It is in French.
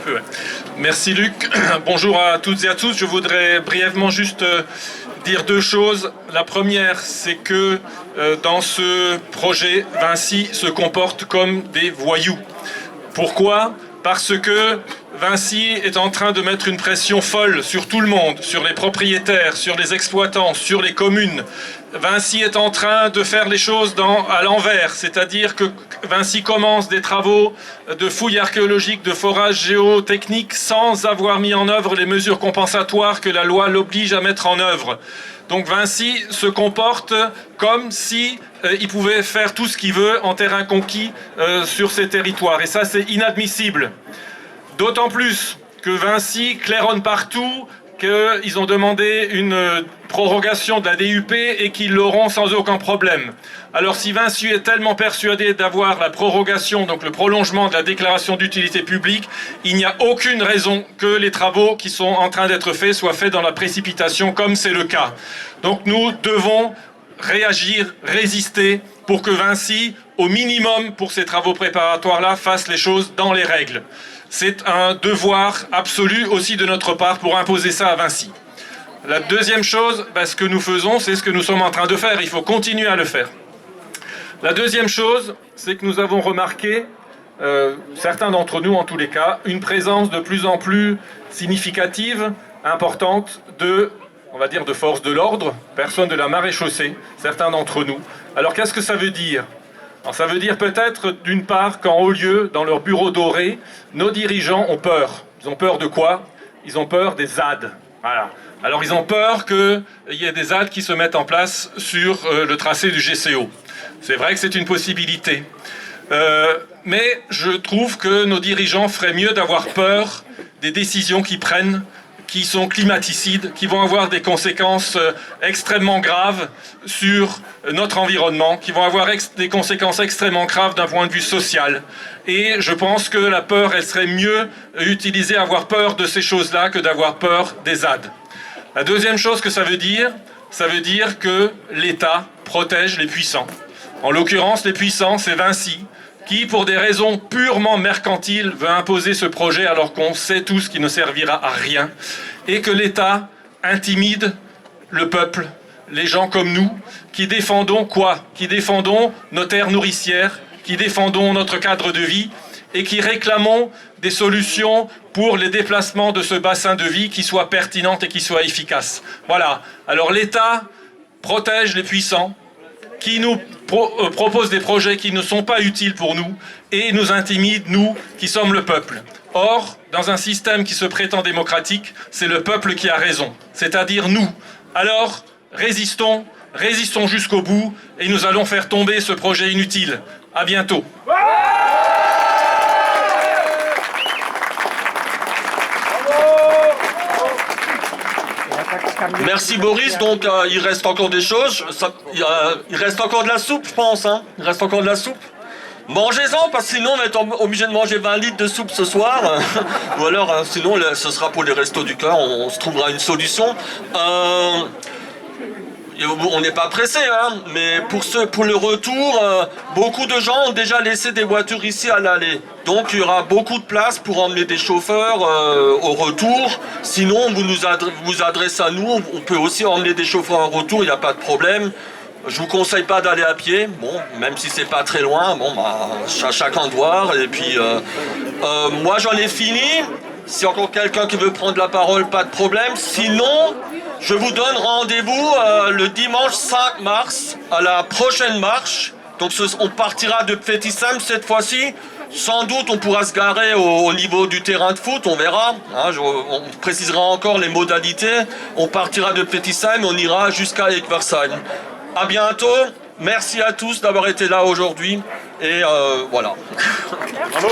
peu, ouais. Merci Luc. Bonjour à toutes et à tous. Je voudrais brièvement juste dire deux choses. La première, c'est que dans ce projet, Vinci se comporte comme des voyous. Pourquoi ? Parce que Vinci est en train de mettre une pression folle sur tout le monde, sur les propriétaires, sur les exploitants, sur les communes. Vinci est en train de faire les choses à l'envers, c'est-à-dire que Vinci commence des travaux de fouilles archéologiques, de forage géotechnique, sans avoir mis en œuvre les mesures compensatoires que la loi l'oblige à mettre en œuvre. Donc Vinci se comporte comme si il pouvait faire tout ce qu'il veut en terrain conquis sur ces territoires. Et ça, c'est inadmissible. D'autant plus que Vinci claironne partout qu'ils ont demandé une prorogation de la DUP et qu'ils l'auront sans aucun problème. Alors si Vinci est tellement persuadé d'avoir la prorogation, donc le prolongement de la déclaration d'utilité publique, il n'y a aucune raison que les travaux qui sont en train d'être faits soient faits dans la précipitation comme c'est le cas. Donc nous devons réagir, résister pour que Vinci, au minimum pour ces travaux préparatoires-là, fasse les choses dans les règles. C'est un devoir absolu aussi de notre part pour imposer ça à Vinci. La deuxième chose, ce que nous faisons, c'est ce que nous sommes en train de faire. Il faut continuer à le faire. La deuxième chose, c'est que nous avons remarqué, certains d'entre nous en tous les cas, une présence de plus en plus significative, importante de forces de l'ordre, personnes de la maréchaussée, certains d'entre nous. Alors qu'est-ce que ça veut dire ? Alors, ça veut dire peut-être, d'une part, qu'en haut lieu, dans leur bureau doré, nos dirigeants ont peur. Ils ont peur de quoi ? Ils ont peur des ZAD. Voilà. Alors ils ont peur qu'il y ait des ZAD qui se mettent en place sur le tracé du GCO. C'est vrai que c'est une possibilité. Mais je trouve que nos dirigeants feraient mieux d'avoir peur des décisions qu'ils prennent, qui sont climaticides, qui vont avoir des conséquences extrêmement graves sur notre environnement, qui vont avoir des conséquences extrêmement graves d'un point de vue social. Et je pense que la peur, elle serait mieux utilisée à avoir peur de ces choses-là que d'avoir peur des ZAD. La deuxième chose que ça veut dire que l'État protège les puissants. En l'occurrence, les puissants, c'est Vinci, qui, pour des raisons purement mercantiles, veut imposer ce projet alors qu'on sait tous qu'il ne servira à rien, et que l'État intimide le peuple, les gens comme nous, qui défendons quoi ? Qui défendons nos terres nourricières, qui défendons notre cadre de vie, et qui réclamons des solutions pour les déplacements de ce bassin de vie qui soient pertinentes et qui soient efficaces. Voilà. Alors l'État protège les puissants, qui nous propose des projets qui ne sont pas utiles pour nous et nous intimide, nous, qui sommes le peuple. Or, dans un système qui se prétend démocratique, c'est le peuple qui a raison, c'est-à-dire nous. Alors, résistons jusqu'au bout et nous allons faire tomber ce projet inutile. À bientôt. Merci Boris, donc il reste encore des choses, il reste encore de la soupe je pense, hein. Il reste encore de la soupe. Mangez-en parce que sinon on va être obligé de manger 20 litres de soupe ce soir, ou alors sinon ce sera pour les restos du cœur, on se trouvera une solution. On n'est pas pressé, hein, mais pour le retour, beaucoup de gens ont déjà laissé des voitures ici à l'aller. Donc il y aura beaucoup de place pour emmener des chauffeurs au retour. Sinon, vous adressez à nous, on peut aussi emmener des chauffeurs au retour, il n'y a pas de problème. Je vous conseille pas d'aller à pied, bon, même si c'est pas très loin, bon, chacun de voir. Et puis, moi j'en ai fini. Si encore quelqu'un qui veut prendre la parole, pas de problème. Sinon, je vous donne rendez-vous le dimanche 5 mars à la prochaine marche. Donc on partira de Fétissem cette fois-ci. Sans doute on pourra se garer au niveau du terrain de foot, on verra. Hein, on précisera encore les modalités. On partira de Fétissem et on ira jusqu'à Versailles. À bientôt. Merci à tous d'avoir été là aujourd'hui. Et voilà. Bravo.